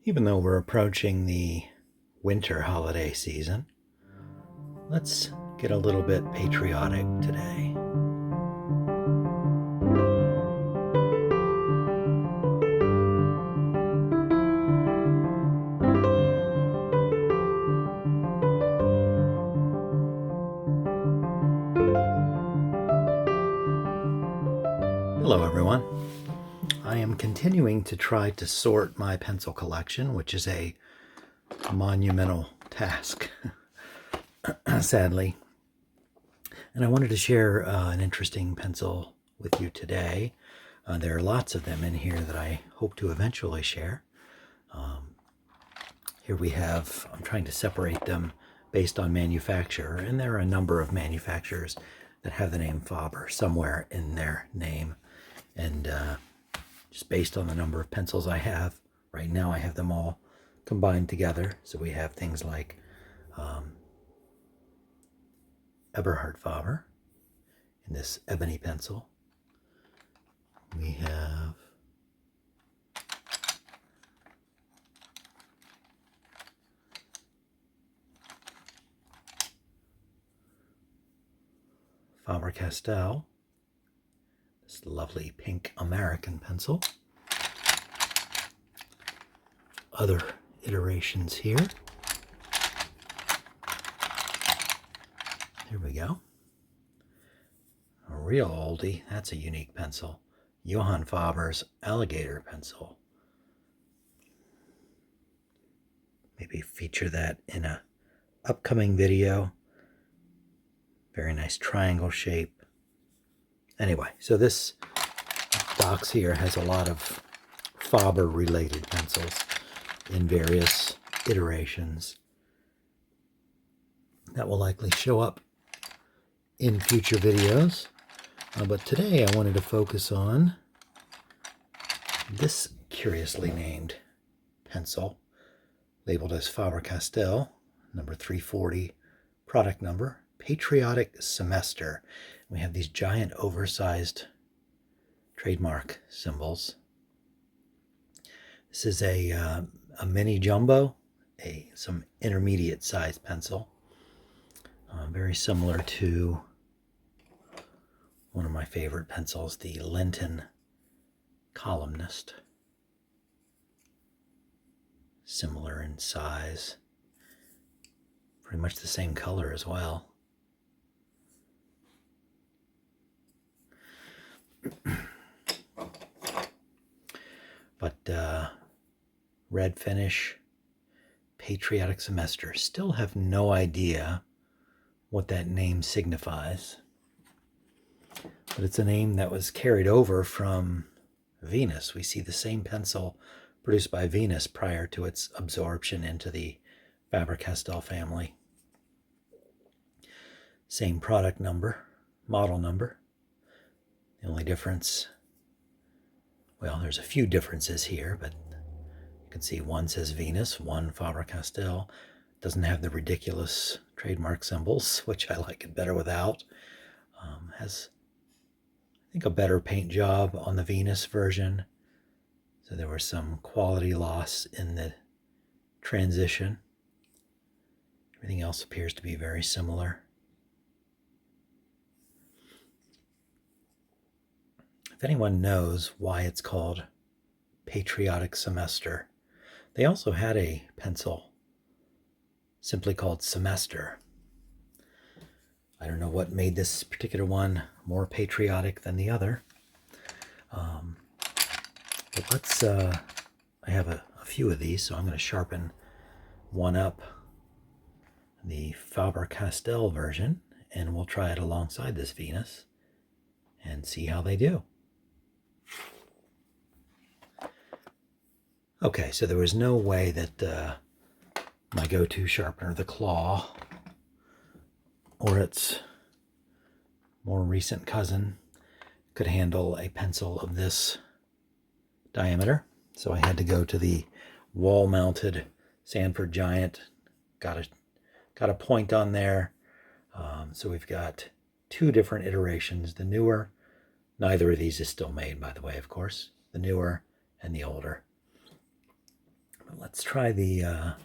Even though we're approaching the winter holiday season, let's get a little bit patriotic today. Hello everyone. I am continuing to try to sort my pencil collection, which is a monumental task, sadly. And I wanted to share an interesting pencil with you today. There are lots of them in here that I hope to eventually share. Here we have, I'm trying to separate them based on manufacturer, and there are a number of manufacturers that have the name Faber somewhere in their name. And just based on the number of pencils I have, right now I have them all combined together. So we have things like Eberhard Faber in this ebony pencil. We have Faber Castell, this lovely pink American pencil. Other iterations here. Here we go. A real oldie, that's a unique pencil. Johann Faber's alligator pencil. Maybe feature that in a upcoming video. Very nice triangle shape. Anyway, so this box here has a lot of Faber related pencils in various iterations that will likely show up in future videos. But today I wanted to focus on this curiously named pencil labeled as Faber Castell, number 340, product number, Patriotic-Semester. We have these giant oversized trademark symbols. This is a mini jumbo, some intermediate sized pencil, very similar to one of my favorite pencils, the Linton Columnist. Similar in size, pretty much the same color as well. But red finish, Patriotic-Semester. Still have no idea what that name signifies. But it's a name that was carried over from Venus. We see the same pencil produced by Venus prior to its absorption into the Faber Castell family. Same product number, model number. The only difference, well, there's a few differences here, but you can see one says Venus, one Faber Castell. Doesn't have the ridiculous trademark symbols, which I like it better without. Has, I think, a better paint job on the Venus version. So there was some quality loss in the transition. Everything else appears to be very similar. If anyone knows why it's called Patriotic-Semester, they also had a pencil simply called Semester. I don't know what made this particular one more patriotic than the other. But let's, I have a few of these, so I'm going to sharpen one up, the Faber Castell version, and we'll try it alongside this Venus and see how they do. Okay, so there was no way that my go-to sharpener, the claw, or its more recent cousin, could handle a pencil of this diameter. So I had to go to the wall-mounted Sanford Giant. Got a point on there. So we've got two different iterations. The newer, neither of these is still made, by the way, of course. The newer and the older. Let's try the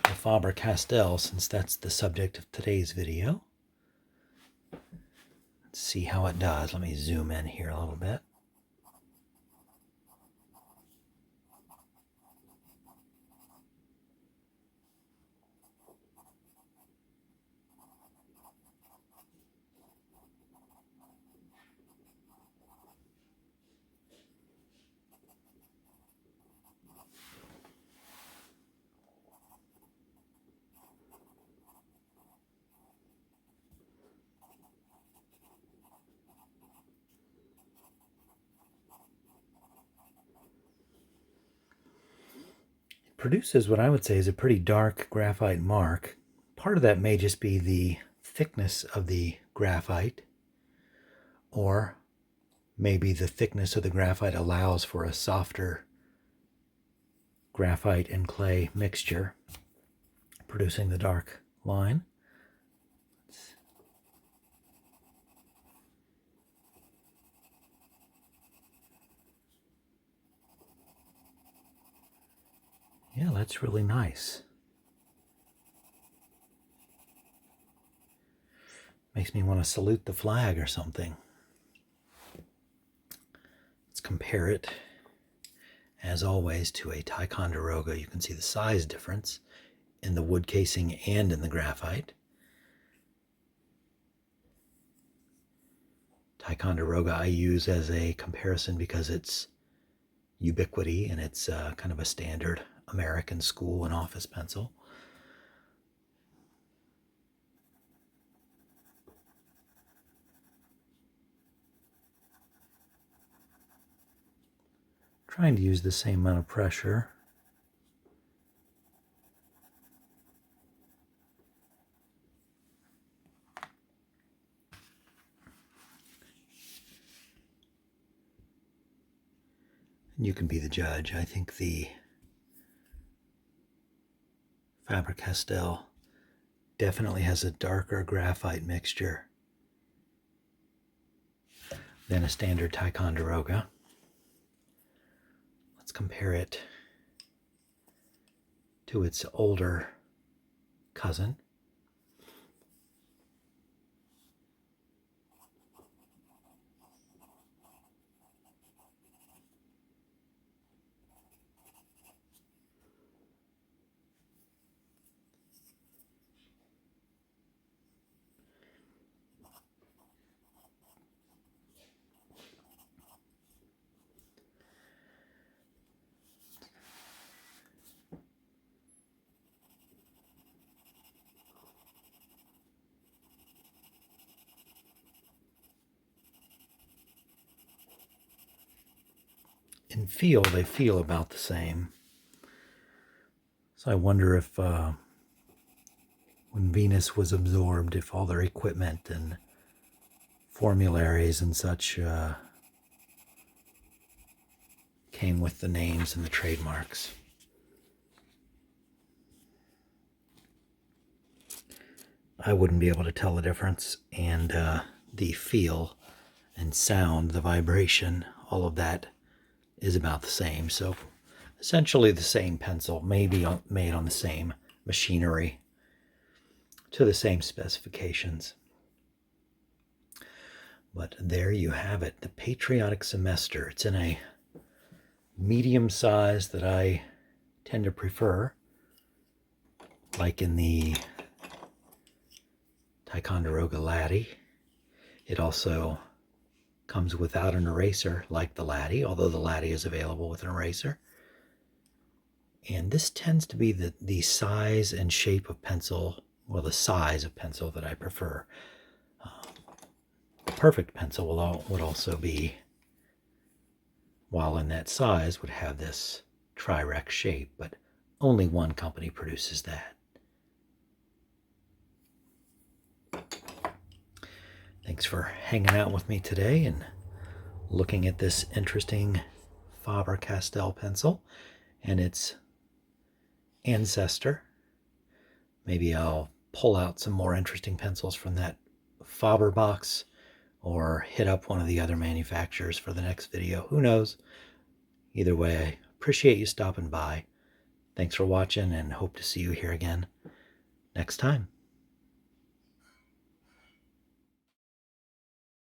Faber Castell, since that's the subject of today's video. Let's see how it does. Let me zoom in here a little bit. Produces what I would say is a pretty dark graphite mark. Part of that may just be the thickness of the graphite, or maybe the thickness of the graphite allows for a softer graphite and clay mixture, producing the dark line. Yeah, that's really nice. Makes me want to salute the flag or something. Let's compare it, as always, to a Ticonderoga. You can see the size difference in the wood casing and in the graphite. Ticonderoga I use as a comparison because it's ubiquity and it's kind of a standard American school and office pencil. Trying to use the same amount of pressure. And you can be the judge. I think the Faber Castell definitely has a darker graphite mixture than a standard Ticonderoga. Let's compare it to its older cousin. In feel, they feel about the same. So I wonder if when Venus was absorbed, if all their equipment and formularies and such came with the names and the trademarks. I wouldn't be able to tell the difference, and the feel and sound, the vibration, all of that is about the same. So essentially the same pencil, maybe made on the same machinery to the same specifications. But there you have it, the Patriotic-Semester. It's in a medium size that I tend to prefer, like in the Ticonderoga Laddie. It also comes without an eraser like the Laddie, although the Laddie is available with an eraser. And this tends to be the size and shape of pencil, well, the size of pencil that I prefer. A perfect pencil would also be, while in that size, would have this Tri-Rex shape, but only one company produces that. Thanks for hanging out with me today and looking at this interesting Faber Castell pencil and its ancestor. Maybe I'll pull out some more interesting pencils from that Faber box or hit up one of the other manufacturers for the next video. Who knows? Either way, I appreciate you stopping by. Thanks for watching and hope to see you here again next time.